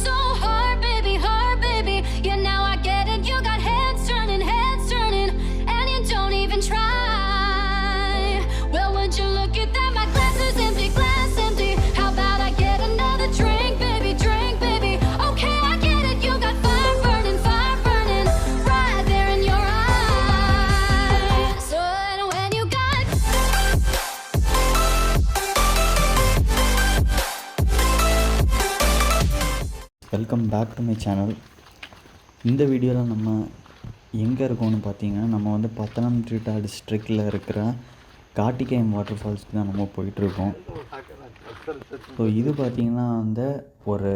so hard, baby, hard, baby. Yeah, now I get it. You got heads turning, and you don't even try. Well, would you look at that? My glass is empty, glass empty. How about I get another drink, baby, drink, baby? Okay, I get it. You got fire burning, right there in your eyes. So when you got welcome back to my channel. இந்த வீடியோவில் நம்ம எங்கே இருக்கோம்னு பார்த்தீங்கன்னா, நம்ம வந்து பத்தனம்திட்டா டிஸ்ட்ரிக்டில் இருக்கிற காட்டிக்கயம் வாட்டர் ஃபால்ஸ்க்கு தான் நம்ம போயிட்டுருக்கோம். ஸோ இது பார்த்திங்கன்னா வந்து ஒரு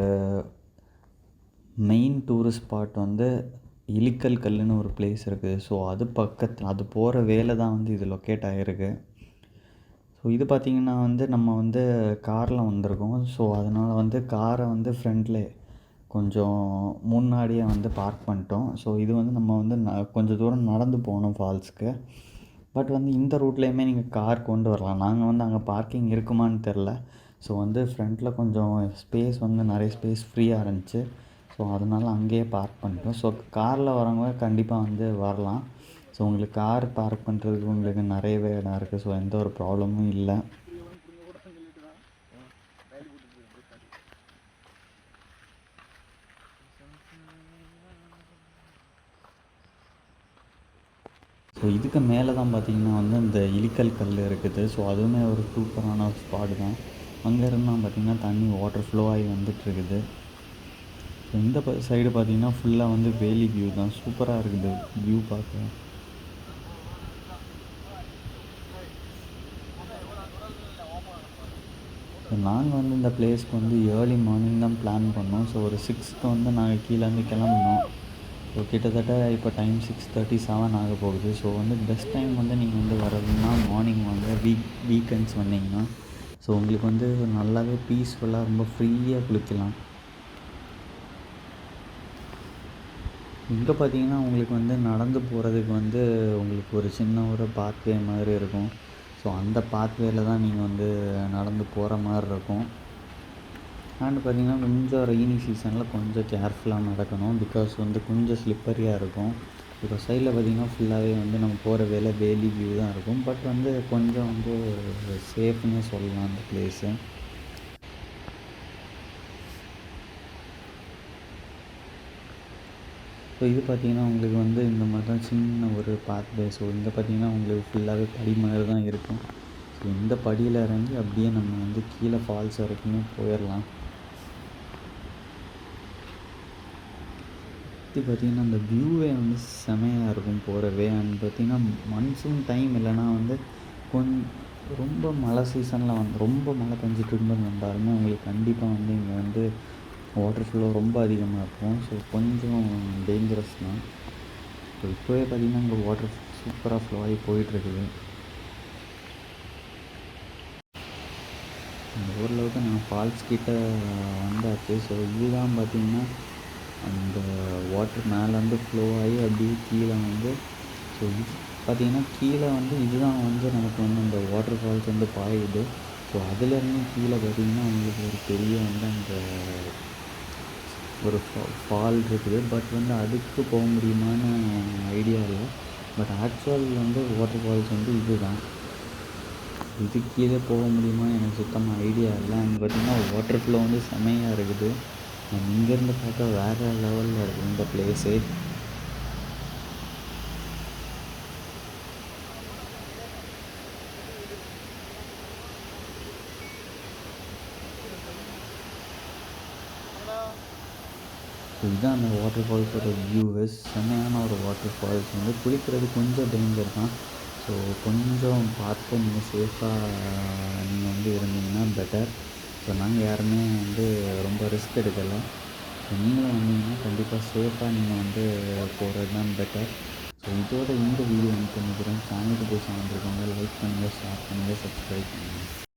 மெயின் டூரிஸ்ட் ஸ்பாட் வந்து இலிக்கல் கல்லுன்னு ஒரு பிளேஸ் இருக்குது. ஸோ அது பக்கத்தில் அது போகிற வேலை தான் வந்து இது லொக்கேட் ஆகிருக்கு. ஸோ இது பார்த்திங்கன்னா வந்து நம்ம வந்து காரில் வந்திருக்கோம். ஸோ அதனால் வந்து காரை வந்து ஃப்ரண்ட்டில் கொஞ்சம் முன்னாடியே வந்து பார்க் பண்ணிட்டோம். ஸோ இது வந்து நம்ம வந்து கொஞ்சம் தூரம் நடந்து போகணும் ஃபால்ஸ்க்கு. பட் வந்து இந்த ரூட்லேயுமே நீங்கள் கார் கொண்டு வரலாம். நாங்கள் வந்து அங்கே பார்க்கிங் இருக்குமான்னு தெரில. ஸோ வந்து ஃப்ரண்ட்டில் கொஞ்சம் ஸ்பேஸ் வந்து நிறைய ஸ்பேஸ் ஃப்ரீயாக இருந்துச்சு. ஸோ அதனால் அங்கேயே பார்க் பண்ணிட்டோம். ஸோ காரில் வரவங்க கண்டிப்பாக வந்து வரலாம். ஸோ உங்களுக்கு கார் பார்க் பண்ணுறதுக்கு உங்களுக்கு நிறையவே இடம் இருக்குது. ஸோ எந்த ஒரு ப்ராப்ளமும் இல்லை. ஸோ இதுக்கு மேலே தான் பார்த்திங்கன்னா வந்து இந்த இலிக்கல் கல் இருக்குது. ஸோ அதுவுமே ஒரு சூப்பரான ஒரு ஸ்பாட் தான். அங்கேருந்து தான் பார்த்திங்கன்னா தண்ணி வாட்டர் ஃப்ளோ ஆகி வந்துட்டுருக்குது. ஸோ இந்த சைடு பார்த்திங்கன்னா ஃபுல்லாக வந்து வேலி வியூ தான். சூப்பராக இருக்குது வியூ பார்க்க. ஸோ நாங்கள் வந்து இந்த பிளேஸ்க்கு வந்து ஏர்லி மார்னிங் தான் பிளான் பண்ணோம். ஸோ ஒரு 6க்கு வந்து நாங்கள் கீழேருந்து கிளம்புனோம். ஸோ கிட்டத்தட்ட இப்போ டைம் 6:37 ஆக போகுது. ஸோ வந்து பெஸ்ட் டைம் வந்து நீங்கள் வந்து வரதுன்னா மார்னிங் வாங்க. வீக்கெண்ட்ஸ் வந்தீங்கன்னா ஸோ உங்களுக்கு வந்து நல்லாவே பீஸ்ஃபுல்லாக ரொம்ப ஃப்ரீயாக குளிக்கலாம். இங்கே பார்த்தீங்கன்னா உங்களுக்கு வந்து நடந்து போகிறதுக்கு வந்து உங்களுக்கு ஒரு சின்ன ஒரு பாத்வே மாதிரி இருக்கும். ஸோ அந்த பாத்வேல தான் நீங்கள் வந்து நடந்து போகிற மாதிரி இருக்கும். அண்ட் பார்த்திங்கன்னா கொஞ்சம் ரெய்னி சீசனில் கொஞ்சம் கேர்ஃபுல்லாக நடக்கணும். பிகாஸ் வந்து கொஞ்சம் ஸ்லிப்பரியாக இருக்கும். இப்போ சைடில் பார்த்திங்கன்னா ஃபுல்லாகவே வந்து நம்ம போகிற வேலி வியூ தான் இருக்கும். பட் வந்து கொஞ்சம் வந்து சேஃப்னே சொல்லலாம் அந்த பிளேஸு. ஸோ இது பார்த்திங்கன்னா உங்களுக்கு வந்து இந்த மாதிரி தான் சின்ன ஒரு பாத்வே. ஸோ இங்கே பார்த்திங்கன்னா உங்களுக்கு ஃபுல்லாகவே படி மாதிரி தான் இருக்கும். ஸோ இந்த படியில் இறங்கி அப்படியே நம்ம வந்து கீழே ஃபால்ஸ் வரைக்குமே போயிடலாம். பார்த்திங்கன்னா அந்த வியூவே வந்து செமையாக இருக்கும் போகிறவே. அண்ட் பார்த்திங்கன்னா மன்சூன் டைம் இல்லைனா வந்து ரொம்ப மழை சீசனில் வந்து ரொம்ப மழை பெஞ்சிட்டு இருக்கும்போது வந்தாலுமே உங்களுக்கு கண்டிப்பாக வந்து இங்கே வந்து வாட்டர் ஃப்ளோ ரொம்ப அதிகமாக இருக்கும். ஸோ கொஞ்சம் டேஞ்சரஸ் தான். ஸோ இப்போவே பார்த்திங்கன்னா இங்கே வாட்டர் சூப்பராக ஃப்ளோ ஆகி போயிட்டுருக்குது. ஓரளவுக்கு நான் ஃபால்ஸ் கிட்ட வந்தாச்சு. ஸோ இதுதான் பார்த்திங்கன்னா அந்த வாட்டர் மேலேருந்து ஃப்ளோ ஆகி அப்படியே கீழே வந்து ஸோ இது பார்த்திங்கன்னா கீழே வந்து இதுதான் வந்து நமக்கு வந்து அந்த வாட்டர் ஃபால்ஸ் வந்து பாயுது. ஸோ அதுலேருந்து கீழே பார்த்திங்கன்னா உங்களுக்கு ஒரு பெரிய வந்து அந்த ஒரு ஃபால் இருக்குது. பட் வந்து அதுக்கு போக முடியுமான்னு ஐடியா இல்லை. பட் ஆக்சுவல் வந்து வாட்டர் ஃபால்ஸ் வந்து இது தான். இது கீழே போக முடியுமா எனக்கு சுத்தமாக ஐடியா இல்லை. அங்கே பார்த்திங்கன்னா வாட்டர் ஃப்ளோ வந்து செமையாக இருக்குது. இங்கேருந்து பார்த்தா வேறு லெவலில் இருக்குது இந்த பிளேஸு. இதுதான் அந்த வாட்டர் ஃபால்ஸோட வியூவு. செம்மையான ஒரு வாட்டர் ஃபால்ஸ். வந்து குளிக்கிறது கொஞ்சம் டேஞ்சர் தான். ஸோ கொஞ்சம் பார்த்து நீங்கள் சேஃபாக நீங்கள் வந்து இருந்தீங்கன்னா பெட்டர். ஸோ நாங்கள் யாருமே வந்து ரொம்ப ரிஸ்க் எடுக்கலை. ஸோ நீங்களும் வந்தீங்கன்னா கண்டிப்பாக சேஃபாக நீங்கள் வந்து போகிறது தான் பெட்டர். ஸோ இதோட இந்த வீடியோ வந்து பண்ணிக்கிறேன். சேனலுக்கு போய் சார்ந்துருக்கோங்க. லைக் பண்ணுங்கள், ஷேர் பண்ணுங்கள், சப்ஸ்கிரைப் பண்ணுங்கள்.